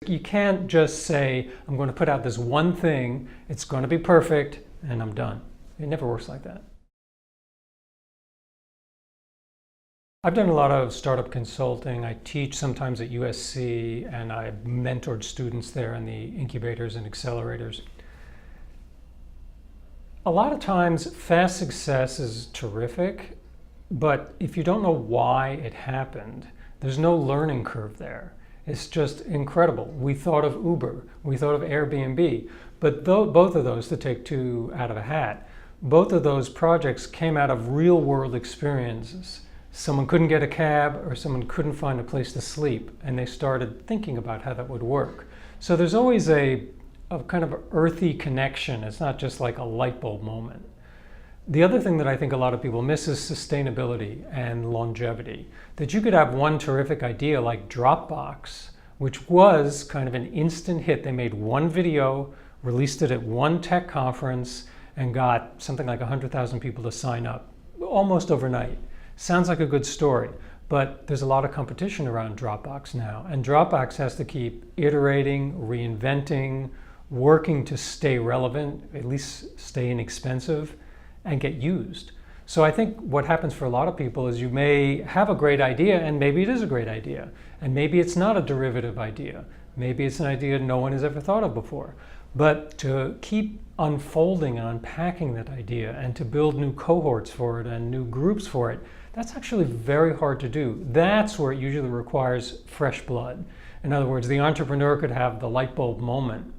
You can't just say, I'm going to put out this one thing, it's going to be perfect, and I'm done. It never works like that. I've done a lot of startup consulting. I teach sometimes at USC, and I've mentored students there in the incubators and accelerators. A lot of times, fast success is terrific, but if you don't know why it happened, there's no learning curve there. It's just incredible. We thought of Uber, we thought of Airbnb, but both of those, to take two out of a hat, both of those projects came out of real world experiences. Someone couldn't get a cab or someone couldn't find a place to sleep, and they started thinking about how that would work. So there's always a kind of earthy connection. It's not just like a light bulb moment. The other thing that I think a lot of people miss is sustainability and longevity. That you could have one terrific idea like Dropbox, which was kind of an instant hit. They made one video, released it at one tech conference, and got something like 100,000 people to sign up almost overnight. Sounds like a good story, but there's a lot of competition around Dropbox now, and Dropbox has to keep iterating, reinventing, working to stay relevant, at least stay inexpensive, and get used. So I think what happens for a lot of people is you may have a great idea, and maybe it is a great idea, and maybe it's not a derivative idea. Maybe it's an idea no one has ever thought of before. But to keep unfolding and unpacking that idea and to build new cohorts for it and new groups for it, that's actually very hard to do. That's where it usually requires fresh blood. In other words, the entrepreneur could have the light bulb moment,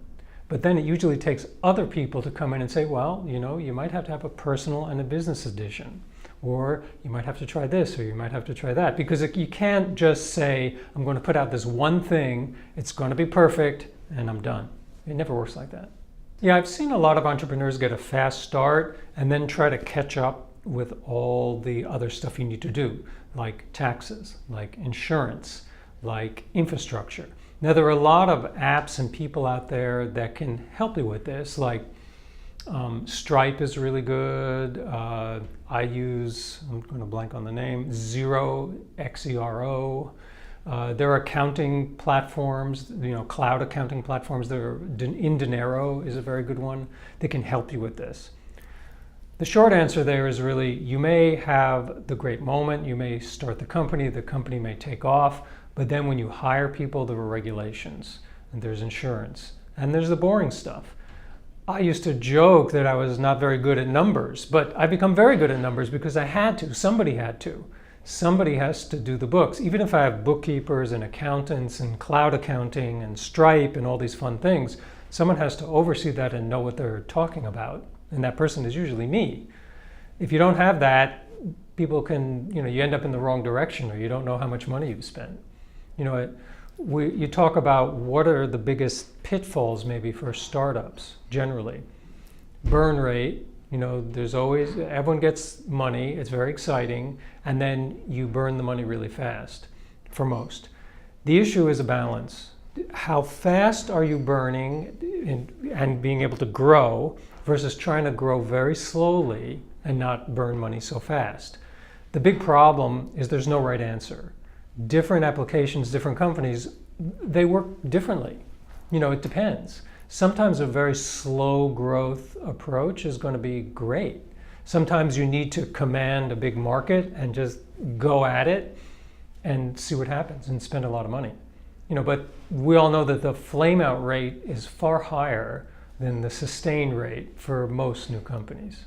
but then it usually takes other people to come in and say, well, you might have to have a personal and a business edition, or you might have to try this, or you might have to try that, because you can't just say, I'm going to put out this one thing, it's going to be perfect, and I'm done. It never works like that. Yeah, I've seen a lot of entrepreneurs get a fast start and then try to catch up with all the other stuff you need to do, like taxes, like insurance, like infrastructure. Now, there are a lot of apps and people out there that can help you with this, like Stripe is really good. I use, I'm going to blank on the name, Xero, Xero. There are accounting platforms, cloud accounting platforms. Indinero is a very good one that can help you with this. The short answer there is really, you may have the great moment, you may start the company may take off, but then when you hire people, there are regulations, and there's insurance, and there's the boring stuff. I used to joke that I was not very good at numbers, but I've become very good at numbers because I had to. Somebody had to. Somebody has to do the books. Even if I have bookkeepers and accountants and cloud accounting and Stripe and all these fun things, someone has to oversee that and know what they're talking about. And that person is usually me. If you don't have that, people can, you end up in the wrong direction, or you don't know how much money you've spent. You talk about what are the biggest pitfalls maybe for startups generally. Burn rate, there's always, everyone gets money, it's very exciting, and then you burn the money really fast for most. The issue is a balance. How fast are you burning and being able to grow versus trying to grow very slowly and not burn money so fast? The big problem is there's no right answer. Different applications, different companies, they work differently. It depends. Sometimes a very slow growth approach is going to be great. Sometimes you need to command a big market and just go at it and see what happens and spend a lot of money. But we all know that the flame out rate is far higher than the sustain rate for most new companies.